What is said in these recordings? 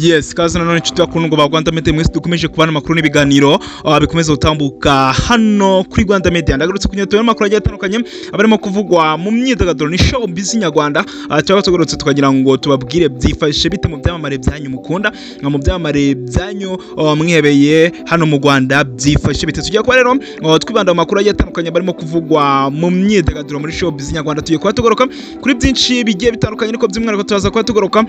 Yes, kaza nanone inshuti bakuru ngo ba Rwanda Media mwese dukomeje kubana amakuru n'ibiganiro bikomeza gutambuka hano kuri Rwanda Media. Ndagarutse kunyatwa amakuru agiye atandukanye abarimo kuvugwa mu myidagaduro ni show nyarwanda. Cyangwa tugarutse tukagira ngo tubabwire byifashe bite mu byamamare byanyu mukunda mu byamamare byanyu mwihebeye hano mu Rwanda byifashe bite. Tugiye kuba rero twibanda mu makuru agiye atandukanye barimo kuvugwa mu myidagaduro muri show nyarwanda. Tugiye kuba tugoroka kuri byinshi bigiye bitandukanye niko by'umwihariko turaza kuba tugoroka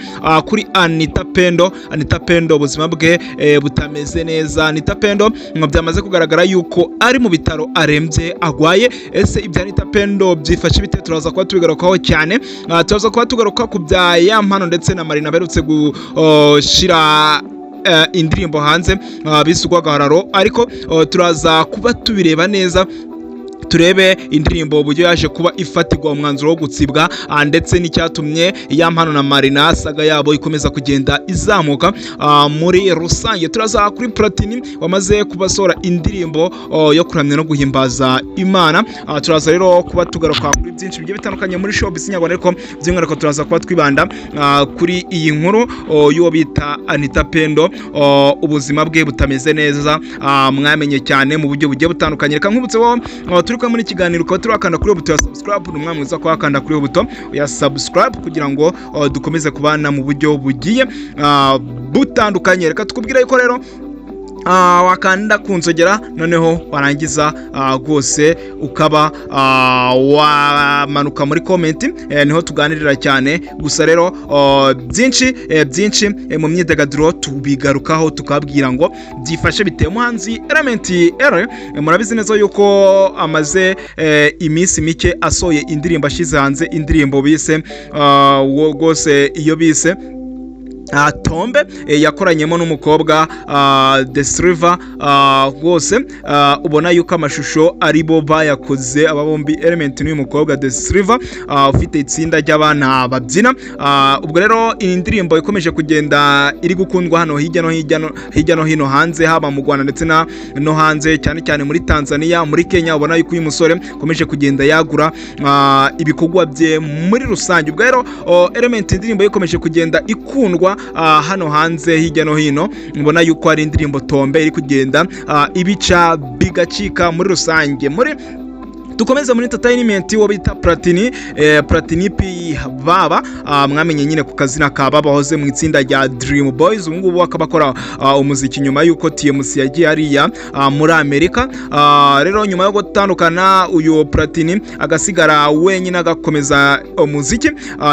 kuri Anitha Pendo ubuzima bwe butameze neza. Anitha Pendo byamaze kugaragara yuko ari mu bitaro arembye agwaye. Ese ibya Anitha Pendo byifashe bite turaza kuba tubigarukaho cyane. Turaza kuba tugaruka ku bya Yampano ndetse na Marina berutse gushira indirimbo hanze bisugwa gahararo, ariko turaza kuba tubireba neza turebe indirimbo buryo yaje kuba ifatirwa umwanzuro wo gutsibwa ndetse n'icyatumye Yampano na Marina saga yabo ikomeza kugenda izamuka muri rusange. Turaza kuri Platin wamaze kubasora indirimbo yo kuramya no guhimbaza Imana. Turaza rero kuba tugaruka kuri byinshi bigiye bitandukanye muri show nyarwanda, ariko by'umwihariko turaza kuba twibanda kuri iyi nkuru y'uwo bita Anitha Pendo ubuzima bwe butameze neza. Mwamenye cyane mu buryo bugiye butandukanye. Reka nkubutse turi muri kiganiro ko turakanda kuri buto ya subscribe, numwamwiza ko akanda kuri buto ya subscribe kugira ngo dukomeze kubana mu buryo bugiye butandukanye. Reka tukubwira yuko rero wakanda kunzogera noneho warangiza rwose ukaba wamanuka muri comment niho tuganirira cyane. Gusa rero byinshi mu myidagaduro tubigarukaho tukabwira ngo byifashe bite. Umuhanzi Element murabizi neza yuko amaze iminsi mike asoye indirimbo ashize hanze indirimbo bise rwose iyo bise Tombe yakoranyemo n'umukobwa The Silver rwose ubona yuko amashusho ari bo bayakoze aba bombi Element n'uyu mukobwa The Silver ufite itsinda ry'abana babyina. Ubwo rero iyi ndirimbo ikomeje kugenda iri gukundwa hano hirya no hino hanze, haba mu Rwanda ndetse no hanze, cyane cyane muri Tanzania, muri Kenya. Ubona yuko uyu musore komeje kugenda yagura ibikorwa bye muri rusange. Ubwo rero Element indirimbo ikomeje kugenda ikundwa hano hanze hirya no hino. Mbona yuko ari indirimbo Tombe iri kugenda ibica bigacika muri rusange. Dukomeza muri entertainment wo bita Platin baba mwamenye nyine ku kazina ka baba hoze mu itsinda rya Dream Boys. Ubu ngubu akabakora umuziki nyuma yuko TMC yagiye ariya muri Amerika. Rero nyuma yo gutandukana uyu Platin agasigara wenyine agakomeza umuziki,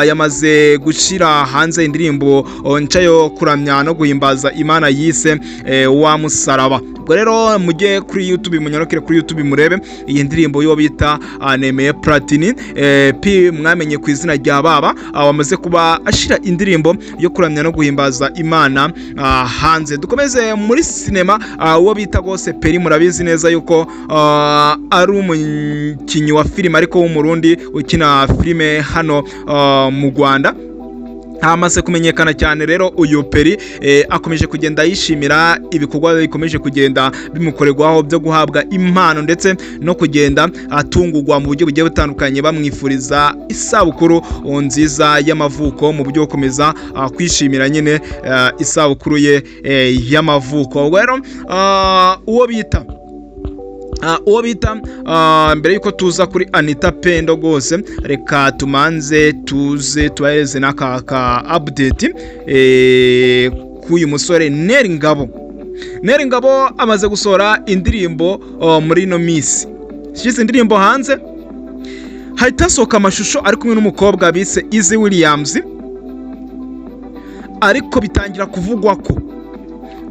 yamaze gushira hanze indirimbo nca yo kuramya no guhimbaza Imana yise wa musaraba. Ubwo rero mujye kuri YouTube, munyorokere kuri YouTube murebe iyi ndirimbo yo bita Nemeye Platin mwamenye ku izina rya baba wamaze kuba ashira indirimbo yo kuramya no guhimbaza Imana hanze. Dukomeze muri sinema uwo bita gose Peri, murabizi neza yuko ari umukinyi wa filime ariko w'umurundi ukina filime hano mu Rwanda. Hamaze kumenyekana cyane rero uyu Peri akomeje kugenda yishimira ibikorwa bikomeje kugenda bimukorerwaho byo guhabwa impano ndetse no kugenda atungurwa mu buryo bugiye butandukanye, bamwifuriza isabukuru nziza y'amavuko mu buryo gukomeza kwishimira nyine isabukuru ye y'amavuko. Ubwo rero uwo bita mbere yuko tuza kuri Anitha Pendo rwose reka tumanze tuze tubahereze n'aka update k'uyu musore Ngabo amaze gusohora indirimbo muri ino minsi. Shize indirimbo hanze hahita hasohoka amashusho ari kumwe n'umukobwa bise Easy Williams, ariko bitangira kuvugwa ko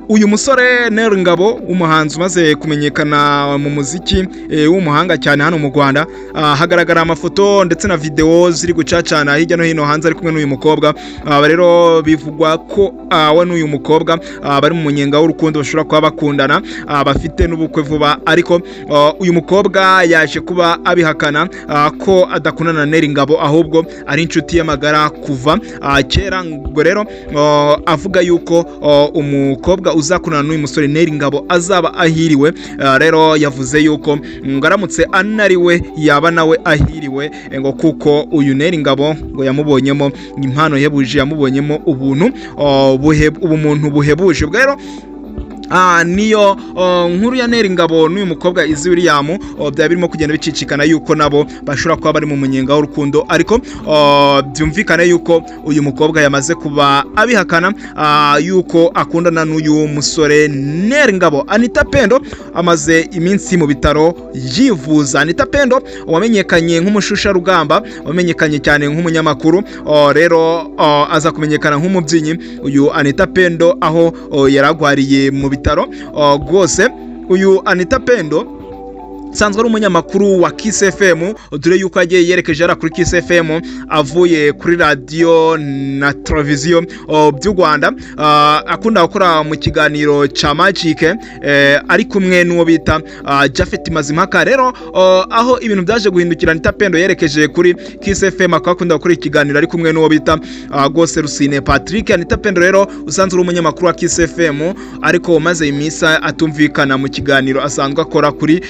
uyu musore Ngabo umuhanzi umaze kumenyekana mu muziki w'umuhanga cyane hano mu Rwanda, hagaragara amafoto ndetse na video ziri gucacana hirya no hino hanze ari kumwe n'uyu mukobwa. Rero bivugwa ko we n'uyu mukobwa bari mu munyenga w'urukundo, bashobora kuba bakundana, bafite n'ubukwe vuba, ariko uyu mukobwa yaje kuba abihakana ko adakundana na Ngabo ahubwo ari inshuti y'amagara kuva kera. Ngo rero avuga yuko umukobwa umukobwa uzakunana n'uyu musore Neri Ngabo azaba ahiriwe. Rero yavuze yuko ngaramutse anariwe yaba nawe ahiriwe ngo kuko uyu Neri Ngabo ngo yamubonyemo impano yebuje, yamubonyemo ubumuntu buhebuje. Rero niyo nkuru ya Neri Ngabo n'uyu mukobwa Izi William byaba birimo kugenda bicicikana yuko nabo bashobora kuba bari mu munyenga w'urukundo, ariko byumvikane yuko uyu mukobwa yamaze kuba abihakana yuko akundana n'uyu musore Neri Ngabo. Anitha Pendo amaze iminsi mu bitaro yivuza. Anitha Pendo wamenyekanye nk'umushusha rugamba, wamenyekanye cyane nk'umunyamakuru, rero aza kumenyekana nk'umubyinnyi. Uyu Anitha Pendo aho yaragwariye mu bitaro rwose. Uyu Anitha Pendo sanzwe ari umunyamakuru wa Kiss FM, dore yuko yagiye yerekeje ara kuri Kiss FM avuye kuri radio na televiziyo by'u Rwanda. Akunda gukora mu kiganiro cha Magic ari kumwe n'uwo bita Jafet Mazimhaka. Rero aho ibintu byaje guhindukira, Anitha Pendo yerekeje kuri Kiss FM akakunda gukora ikiganiro ari kumwe n'uwo bita Gose Rusine Patrick. Anitha Pendo rero usanzwe ari umunyamakuru wa Kiss FM, ariko maze imisa atumvikana mu kiganiro asanzwe akora kuri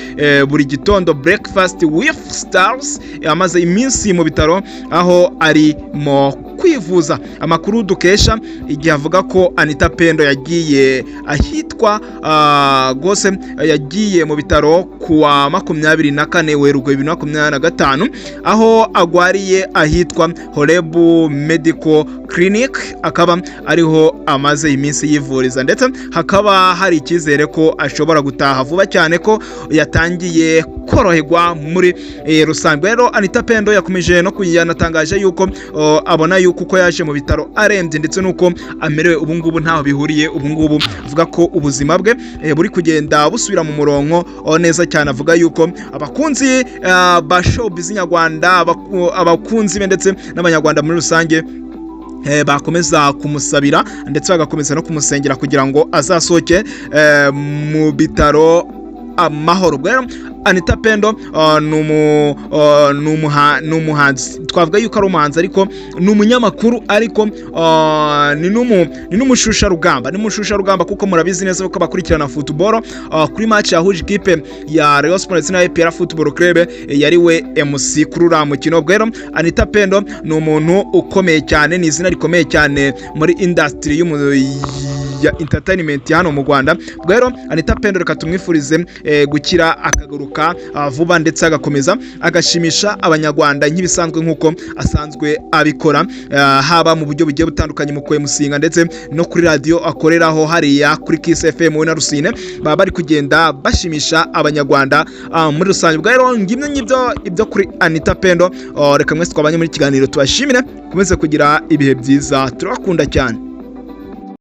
buri gitondo Breakfast with Stars. Amaze iminsi mu bitaro aho ari mo kwivuza. Amakuru dukesha igihe avuga ko Anitha Pendo yagiye ahitwa Gose, yagiye mu bitaro kuwa 24 Werurwe 2025 aho agwariye ahitwa Horebu Medical Clinic, akaba ariho amaze iminsi yivuriza, ndetse hakaba hari icyizere ko ashobora gutaha vuba cyane ko yatangiye koroherwa muri rusanzwe. Rero Anitha Pendo yakomeje no kuyanatangaje yuko abona yuko uko yaje mu bitaro arembye, ndetse nuko amerewe ubu ngubu ntaho bihuriye. Ubu ngubu avuga ko ubuzima bwe buri kugenda busubira mu murongo neza cyane. Avuga yuko abakunzi ba showbiz nyarwanda, abakunzi be ndetse n'abanyarwanda muri rusange bakomeza kumusabira ndetse bagakomeza no kumusengera kugira ngo azasohoke mu bitaro amahoro. Rero Anitha Pendo n'umuhanzi, twavuga yuko ari umuhanzi ariko n'umunyamakuru, ariko ni n'umushusha rugamba, kuko murabizi neza ko bakurikirana football. Kuri match yahuje ikipe ya Rayon Sports na APR Football Club yariwe MC kuri uriya mukino. Rero Anitha Pendo ni umuntu ukomeye cyane, ni izina rikomeye cyane muri industry ya entertainment hano mu Rwanda. Rero Anitha Pendo reka tumwifurize gukira akagaruka vuba, ndetse agakomeza agashimisha abanyarwanda nk'ibisanzwe nk'uko asanzwe abikora, haba mu buryo bugiye butandukanye mu kwemusinga ndetse no kuri radio akoreraho hariya kuri Kiss FM we na Rusine, baba bari kugenda bashimisha abanyarwanda muri rusange. Rero ngimwe ibyo kuri Anitha Pendo. Reka mwese twabanye muri kiganiro tubashimire, kumeze kugira ibihe byiza, turakunda cyane.